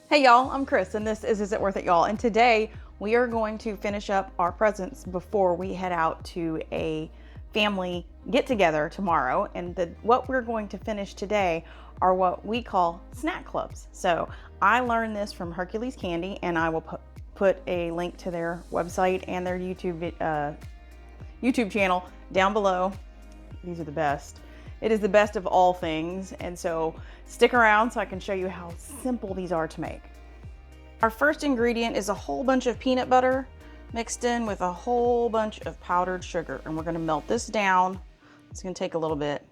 Hey y'all, I'm Chris and this is it Worth It, y'all? And today we are going to finish up our presents before we head out to a family get together tomorrow. And what we're going to finish today are what we call snack clubs. So I learned this from Hercules Candy, and I will put a link to their website and their YouTube channel down below. These are the best. It is the best of all things, and so stick around so I can show you how simple these are to make. Our first ingredient is a whole bunch of peanut butter mixed in with a whole bunch of powdered sugar, and we're going to melt this down. It's going to take a little bit,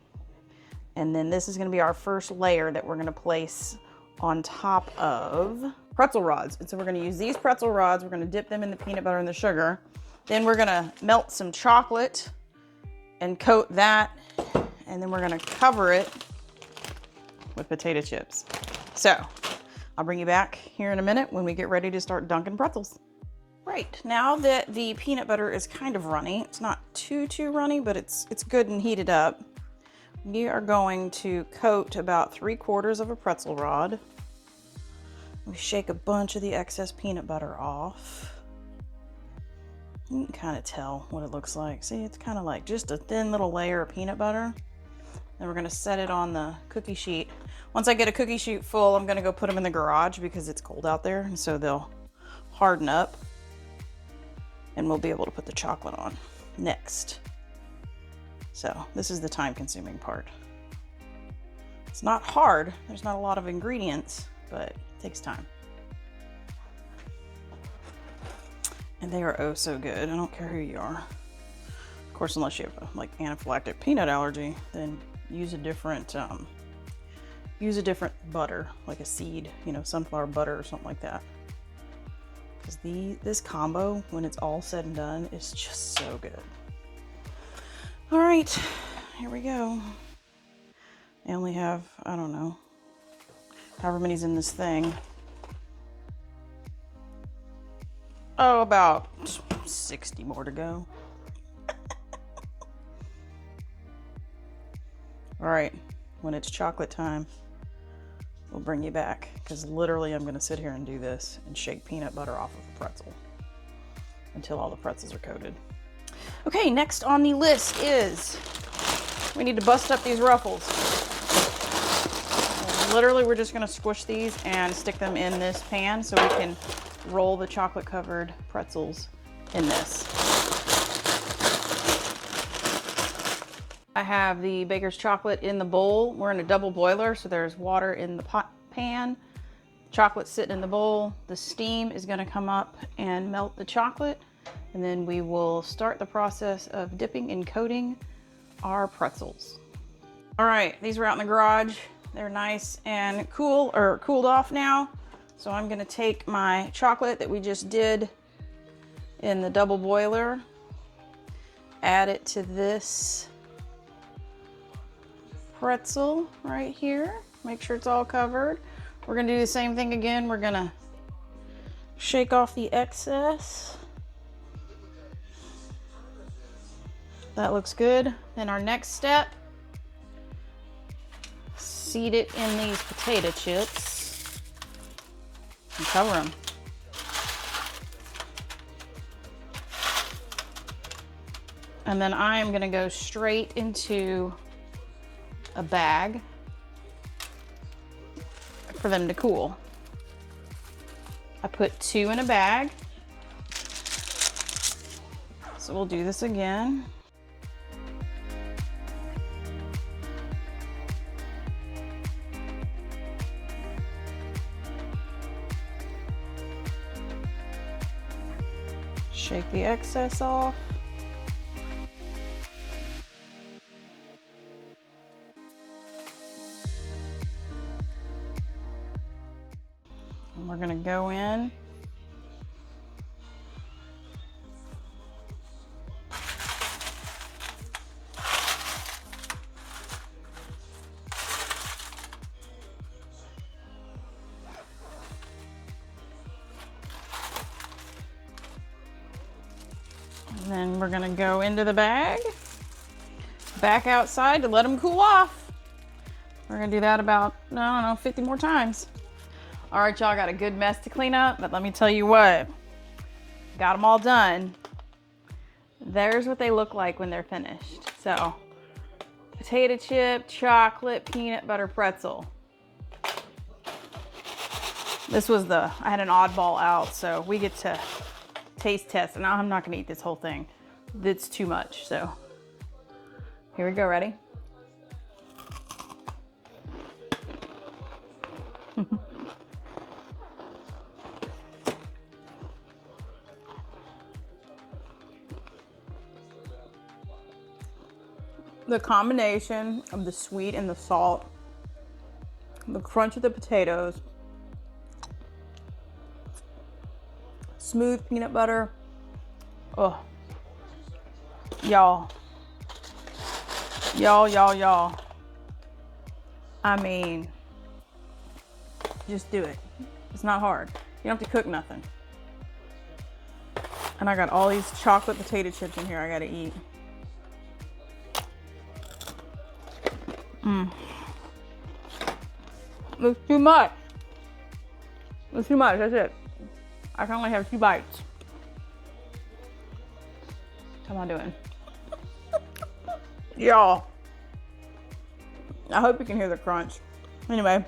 and then this is going to be our first layer that we're going to place on top of pretzel rods. And so we're going to use these pretzel rods. We're going to dip them in the peanut butter and the sugar. Then we're going to melt some chocolate and coat that, and then we're gonna cover it with potato chips. So I'll bring you back here in a minute when we get ready to start dunking pretzels. Right, now that the peanut butter is kind of runny, it's not too runny, but it's good and heated up, we are going to coat about 3/4 of a pretzel rod. We shake a bunch of the excess peanut butter off. You can kind of tell what it looks like. See, it's kind of like just a thin little layer of peanut butter. Then we're going to set it on the cookie sheet. Once I get a cookie sheet full, I'm going to go put them in the garage because it's cold out there, and so they'll harden up, and we'll be able to put the chocolate on next. So this is the time-consuming part. It's not hard. There's not a lot of ingredients, but it takes time. And they are oh so good. I don't care who you are. Of course, unless you have like anaphylactic peanut allergy, then use a different butter, like a seed, sunflower butter or something like that. Because this combo, when it's all said and done, is just so good. All right, here we go. I only have, I don't know, however many's in this thing. Oh, about 60 more to go. All right, when it's chocolate time, we'll bring you back, because literally I'm going to sit here and do this and shake peanut butter off of a pretzel until all the pretzels are coated. Okay, next on the list is we need to bust up these ruffles. Literally, we're just going to squish these and stick them in this pan so we can roll the chocolate covered pretzels in this. I have the baker's chocolate in the bowl. We're in a double boiler, so there's water in the pan. Chocolate sitting in the bowl. The steam is going to come up and melt the chocolate, and then we will start the process of dipping and coating our pretzels. All right, these were out in the garage. They're nice and cooled off now. So I'm going to take my chocolate that we just did in the double boiler, add it to this pretzel right here. Make sure it's all covered. We're going to do the same thing again. We're going to shake off the excess. That looks good. Then our next step, seed it in these potato chips and cover them. And then I am going to go straight into a bag for them to cool. I put 2 in a bag. So we'll do this again. Shake the excess off. And we're gonna go in. And then we're gonna go into the bag, back outside to let them cool off. We're gonna do that about, I don't know, 50 more times. All right, y'all, got a good mess to clean up, but let me tell you what, got them all done. There's what they look like when they're finished. So, potato chip, chocolate, peanut butter pretzel. This was I had an oddball out, so we get to taste test, and I'm not gonna eat this whole thing. It's too much, so. Here we go, ready? The combination of the sweet and the salt, the crunch of the potatoes, smooth peanut butter. Oh, y'all. I mean, just do it. It's not hard. You don't have to cook nothing. And I got all these chocolate potato chips in here I gotta eat. It's too much. It's too much, that's it. I can only have 2 bites. How am I doing? Y'all, I hope you can hear the crunch. Anyway,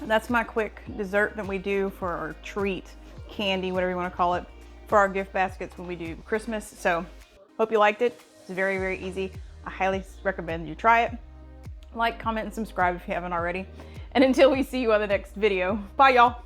that's my quick dessert that we do for our treat, candy, whatever you want to call it, for our gift baskets when we do Christmas. So, hope you liked it. It's very, very easy. I highly recommend you try it. Like, comment, and subscribe if you haven't already. And until we see you on the next video, bye y'all.